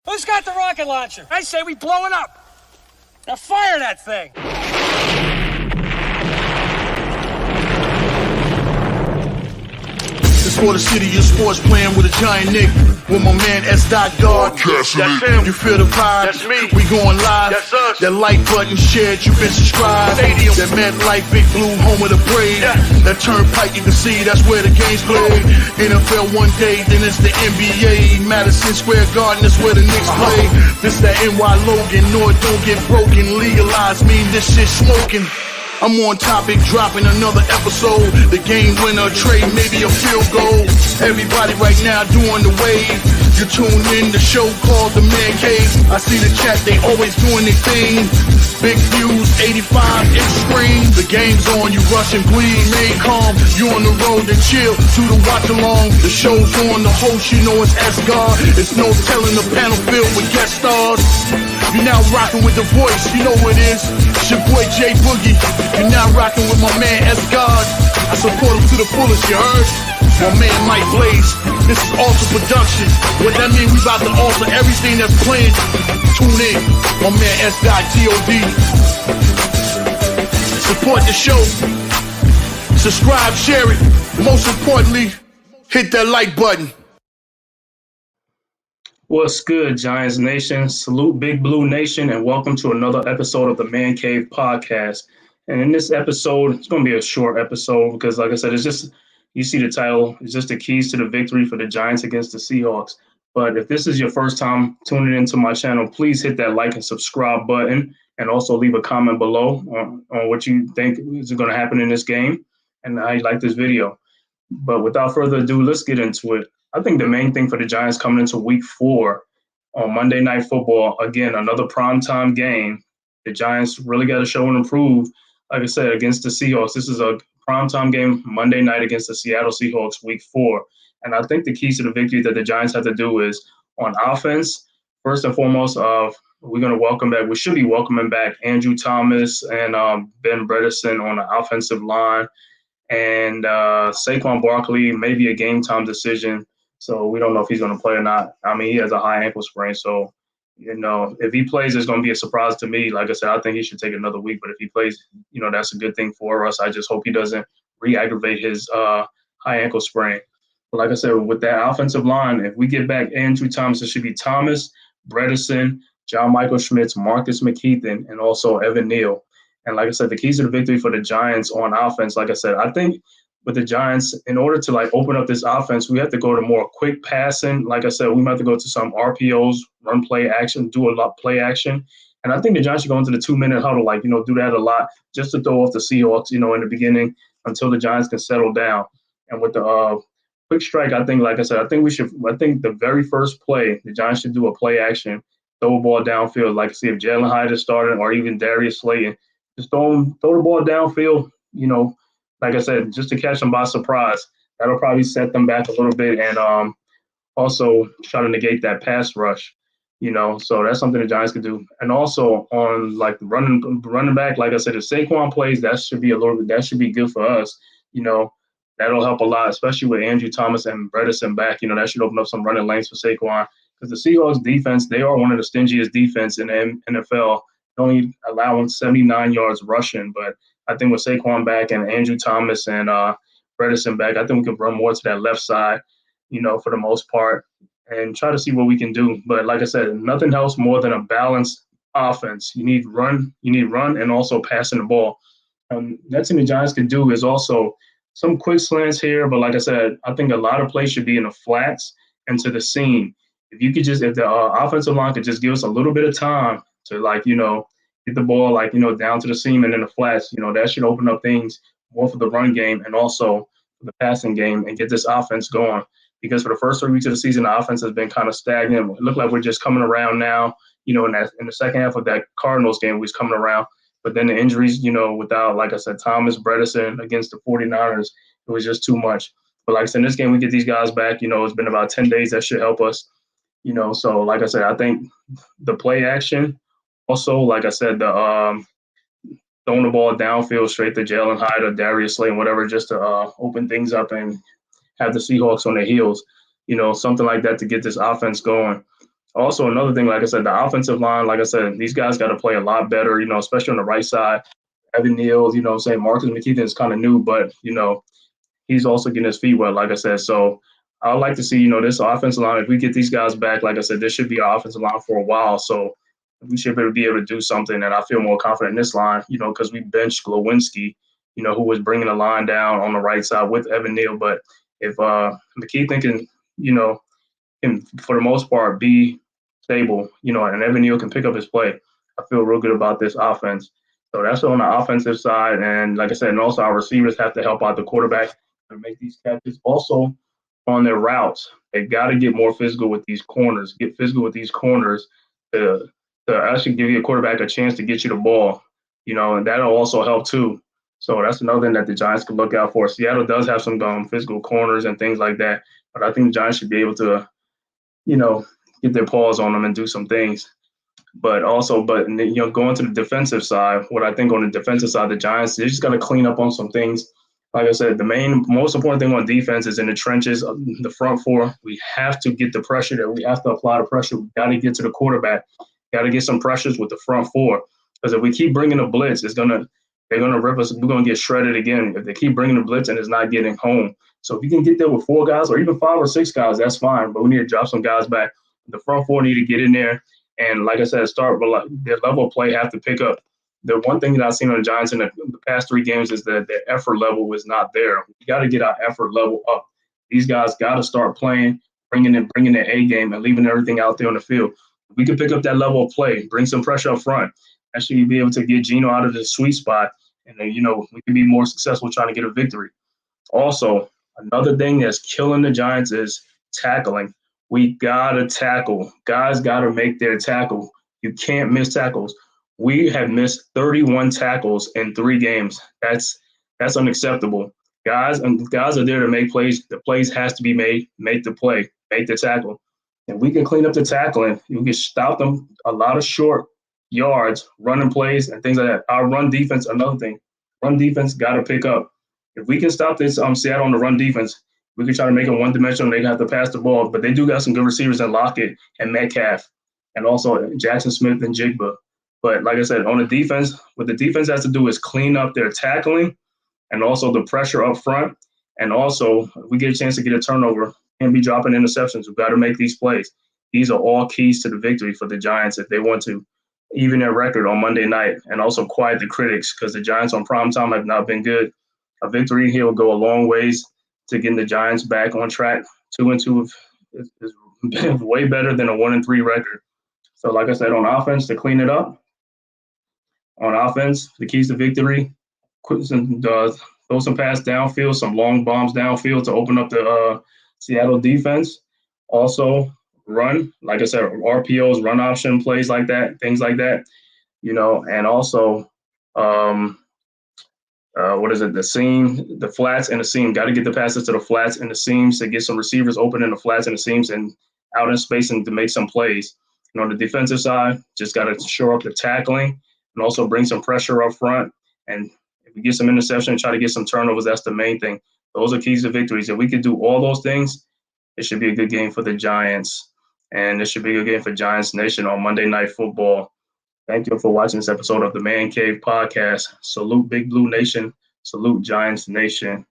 Who's got the rocket launcher? I say we blow it up. Now fire that thing. It's for the city of sports, playing with a giant Nick. With my man S. God. That's him. You feel the vibe? That's me. We going live. That's us. That like button shared, you been subscribed. Stadium. That MetLife, Big Blue, home of the Braves. Yeah. That turnpike, you can see that's where the game's played. NFL one day, then it's the NBA. Madison Square Garden, that's where the Knicks play. This that NY Logan, no it don't get broken. Legalize, mean this shit smoking. I'm on topic, dropping another episode. The game winner, trade, maybe a field goal. Everybody right now doing the wave. You tune in, the show called The Man-Cave. I see the chat, they always doing their thing. Big views, 85-inch screen. The game's on, you rush and bleed. Remain calm, you on the road and chill. Do the watch along, the show's on. The host, you know it's S-God. It's no telling the panel filled with guest stars. You're now rocking with the voice, you know who it is. It's your boy J Boogie. You're now rocking with my man S-God. I support him to the fullest, you heard? My man Mike Blaze. This is Alter Production. What that mean, we about to alter everything that's playing. Tune in. My man S.T.O.D. Support the show. Subscribe, share it. Most importantly, hit that like button. What's good, Giants Nation? Salute Big Blue Nation, and welcome to another episode of the Man-Cave podcast. And in this episode, it's going to be a short episode because, like I said, it's just, you see the title, it's just the keys to the victory for the Giants against the Seahawks. But if this is your first time tuning into my channel, please hit that like and subscribe button, and also leave a comment below on what you think is going to happen in this game and how you like this video. But without further ado, let's get into it. I think the main thing for the Giants coming into week 4 on Monday Night Football, again, another primetime game, the Giants really got to show and improve. Like I said, against the Seahawks, this is a primetime game Monday night against the Seattle Seahawks week 4. And I think the keys to the victory that the Giants have to do is on offense. First and foremost, we're going to welcome back, we should be welcoming back Andrew Thomas and Ben Bredesen on the offensive line. And Saquon Barkley, maybe a game time decision. So we don't know if he's going to play or not. I mean, he has a high ankle sprain. So, you know, if he plays, it's going to be a surprise to me. Like I said, I think he should take another week. But if he plays, you know, that's a good thing for us. I just hope he doesn't re-aggravate his high ankle sprain. But like I said, with that offensive line, if we get back Andrew Thomas, it should be Thomas, Bredesen, John Michael Schmitz, Marcus McKeithen, and also Evan Neal. And like I said, the keys to the victory for the Giants on offense, like I said, I think with the Giants, in order to like open up this offense, we have to go to more quick passing. Like I said, we might have to go to some RPOs, run play action, do a lot play action. And I think the Giants should go into the 2-minute huddle, like, you know, do that a lot just to throw off the Seahawks, you know, in the beginning until the Giants can settle down. And with the quick strike, I think, like I said, I think the very first play, the Giants should do a play action, throw a ball downfield, like see if Jalen Hyde is starting or even Darius Slayton. Just throw the ball downfield, you know, like I said, just to catch them by surprise. That'll probably set them back a little bit and also try to negate that pass rush, you know. So that's something the Giants could do. And also on like running back, like I said, if Saquon plays, that should be good for us, you know. That'll help a lot, especially with Andrew Thomas and Bredesen back. You know, that should open up some running lanes for Saquon because the Seahawks defense, they are one of the stingiest defense in the NFL. Only allowing 79 yards rushing, but I think with Saquon back and Andrew Thomas and Bredesen back, I think we can run more to that left side, you know, for the most part, and try to see what we can do. But like I said, nothing helps more than a balanced offense. You need run, and also passing the ball. Next thing the Giants can do is also some quick slants here, but like I said, I think a lot of plays should be in the flats and to the seam. If the offensive line could just give us a little bit of time to, like, you know, get the ball, like, you know, down to the seam and in the flats, you know, that should open up things more for the run game and also for the passing game and get this offense going. Because for the first 3 weeks of the season, the offense has been kind of stagnant. It looked like we're just coming around now, you know, in the second half of that Cardinals game, we was coming around. But then the injuries, you know, without, like I said, Thomas, Bredesen against the 49ers, it was just too much. But like I said, in this game, we get these guys back. You know, it's been about 10 days. That should help us, you know. So, like I said, I think the play action, also, like I said, the throwing the ball downfield straight to Jalen Hyde or Darius Slayton, whatever, just to open things up and have the Seahawks on their heels, you know, something like that to get this offense going. Also, another thing, like I said, the offensive line, like I said, these guys got to play a lot better, especially on the right side. Evan Neal, what I'm saying, Marcus McKeithen is kind of new, but, he's also getting his feet wet, like I said. So I would like to see, this offensive line, if we get these guys back, like I said, this should be our offensive line for a while. So we should be able to do something, and I feel more confident in this line, because we benched Glowinski, who was bringing the line down on the right side with Evan Neal. But if McKeithen can, for the most part, be stable, and Evan Neal can pick up his play, I feel real good about this offense. So that's on the offensive side. And like I said, and also our receivers have to help out the quarterback to make these catches. Also, on their routes, they got to get more physical with these corners, to, actually give your quarterback a chance to get you the ball, and that'll also help too. So that's another thing that the Giants can look out for. Seattle does have some physical corners and things like that, but I think the Giants should be able to, get their paws on them and do some things. But going to the defensive side, what I think on the defensive side, the Giants, they just got to clean up on some things. Like I said, the most important thing on defense is in the trenches, the front four. We have to get the pressure there. We have to apply the pressure. We got to get to the quarterback. Got to get some pressures with the front four. Because if we keep bringing the blitz, they're gonna rip us. We're gonna get shredded again if they keep bringing the blitz and it's not getting home. So if you can get there with 4 guys or even 5 or 6 guys, that's fine. But we need to drop some guys back. The front four need to get in there. And like I said, their level of play have to pick up. The one thing that I've seen on the Giants in the past 3 games is that their effort level was not there. We got to get our effort level up. These guys got to start playing, bringing their A game and leaving everything out there on the field. We can pick up that level of play, bring some pressure up front, actually be able to get Geno out of the sweet spot, and then, we can be more successful trying to get a victory. Also, another thing that's killing the Giants is tackling. We got to tackle. Guys got to make their tackle. You can't miss tackles. We have missed 31 tackles in 3 games. That's unacceptable. Guys are there to make plays. The plays has to be made. Make the play. Make the tackle. And we can clean up the tackling. You can stop them a lot of short yards, running plays, and things like that. Our run defense, another thing. Run defense got to pick up. If we can stop this Seattle on the run defense, we can try to make them one-dimensional. They have to pass the ball, but they do got some good receivers in Lockett and Metcalf, and also Jackson Smith and Jigba. But like I said, on the defense, what the defense has to do is clean up their tackling and also the pressure up front. And also, if we get a chance to get a turnover and be dropping interceptions, we've got to make these plays. These are all keys to the victory for the Giants if they want to even their record on Monday night and also quiet the critics, because the Giants on primetime have not been good. A victory here will go a long ways to getting the Giants back on track. 2-2 is way better than a 1-3 record. So like I said, on offense, to clean it up. On offense, the keys to victory, throw some pass downfield, some long bombs downfield to open up the Seattle defense. Also, run, like I said, RPOs, run option plays like that, things like that, and also, the seam, the flats and the seam. Got to get the passes to the flats and the seams to get some receivers open in the flats and the seams and out in spacing to make some plays. On the defensive side, just got to shore up the tackling and also bring some pressure up front. And if we get some interception and try to get some turnovers, that's the main thing. Those are keys to victories. If we could do all those things, it should be a good game for the Giants. And it should be a good game for Giants Nation on Monday Night Football. Thank you for watching this episode of the Man Cave Podcast. Salute Big Blue Nation. Salute Giants Nation.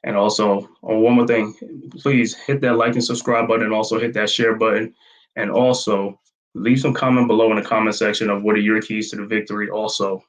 And also, one more thing, please hit that like and subscribe button, and also hit that share button. And also, leave some comment below in the comment section of what are your keys to the victory also.